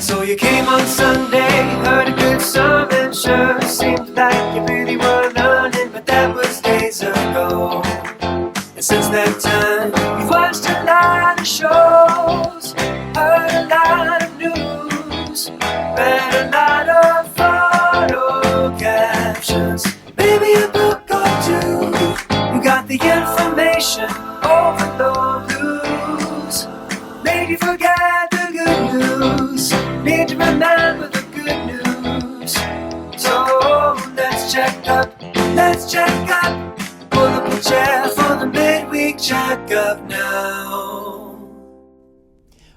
So you came on Sunday, heard a good sermon, sure seemed like you really were learning, but that was days ago. And since that time, you've watched a lot of shows, heard a lot of news, read a lot of photo captions, maybe a book or two. You got the information overload blues, made you forget the good news, need to remember the good news. So let's check up, pull up a chair for the midweek checkup now.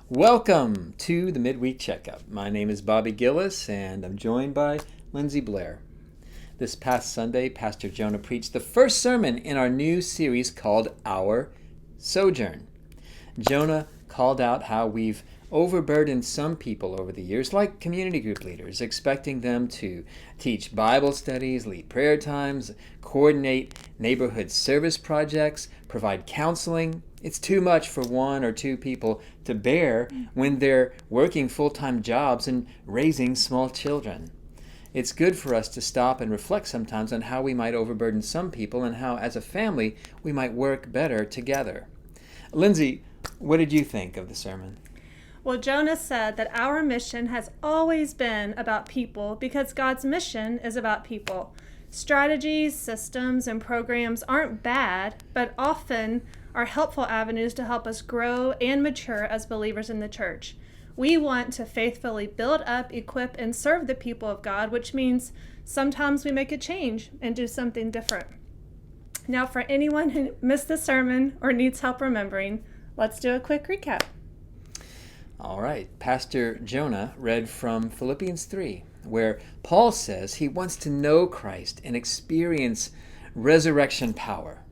Welcome to the Midweek Checkup. My name is Bobby Gilles, and I'm joined by Lindsey Blair. This past Sunday, Pastor Jonah preached the first sermon in our new series called Our Sojourn. Jonah called out how we've overburdened some people over the years, like community group leaders, expecting them to teach Bible studies, lead prayer times, coordinate neighborhood service projects, provide counseling. It's too much for one or two people to bear when they're working full-time jobs and raising small children. It's good for us to stop and reflect sometimes on how we might overburden some people and how, as a family, we might work better together. Lindsey, what did you think of the sermon? Well, Jonah said that our mission has always been about people because God's mission is about people. Strategies, systems, and programs aren't bad, but often are helpful avenues to help us grow and mature as believers in the church. We want to faithfully build up, equip, and serve the people of God, which means sometimes we make a change and do something different. Now, for anyone who missed the sermon or needs help remembering, let's do a quick recap. All right, Pastor Jonah read from Philippians 3, where Paul says he wants to know Christ and experience resurrection power.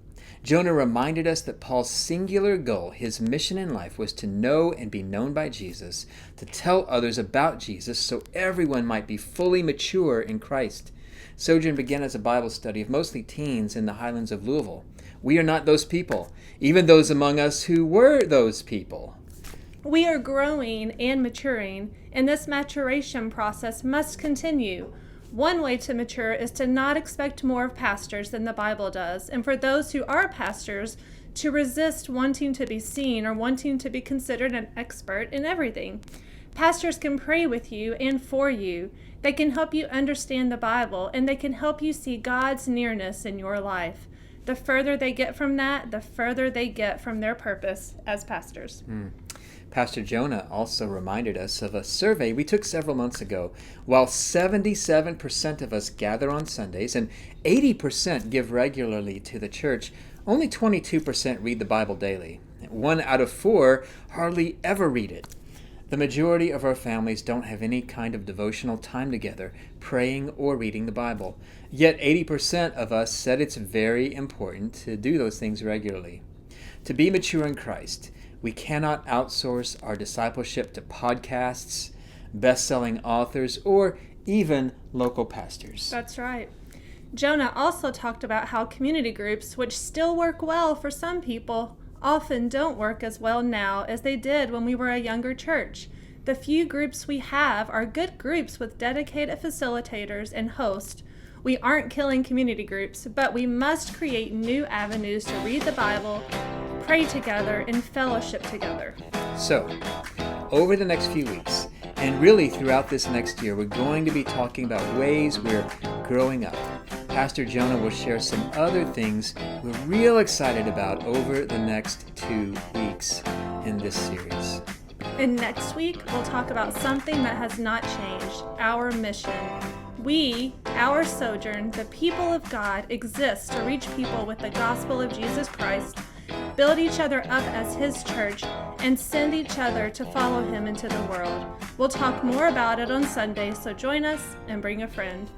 Jonah reminded us that Paul's singular goal, his mission in life, was to know and be known by Jesus, to tell others about Jesus so everyone might be fully mature in Christ. Sojourn began as a Bible study of mostly teens in the highlands of Louisville. We are not those people, even those among us who were those people. We are growing and maturing, and this maturation process must continue. One way to mature is to not expect more of pastors than the Bible does, and for those who are pastors, to resist wanting to be seen or wanting to be considered an expert in everything. Pastors can pray with you and for you. They can help you understand the Bible, and they can help you see God's nearness in your life. The further they get from that, the further they get from their purpose as pastors. Pastor Jonah also reminded us of a survey we took several months ago. While 77% of us gather on Sundays and 80% give regularly to the church, only 22% read the Bible daily. 1 out of 4 hardly ever read it. The majority of our families don't have any kind of devotional time together, praying or reading the Bible. Yet 80% of us said it's very important to do those things regularly. To be mature in Christ, we cannot outsource our discipleship to podcasts, best-selling authors, or even local pastors. That's right. Jonah also talked about how community groups, which still work well for some people, often don't work as well now as they did when we were a younger church. The few groups we have are good groups with dedicated facilitators and hosts. We aren't killing community groups, but we must create new avenues to read the Bible, pray together, and fellowship together. So, over the next few weeks, and really throughout this next year, we're going to be talking about ways we're growing up. Pastor Jonah will share some other things we're real excited about over the next 2 weeks in this series. And next week, we'll talk about something that has not changed, our mission. We, our sojourn, the people of God, exist to reach people with the gospel of Jesus Christ, build each other up as His church, and send each other to follow Him into the world. We'll talk more about it on Sunday, so join us and bring a friend.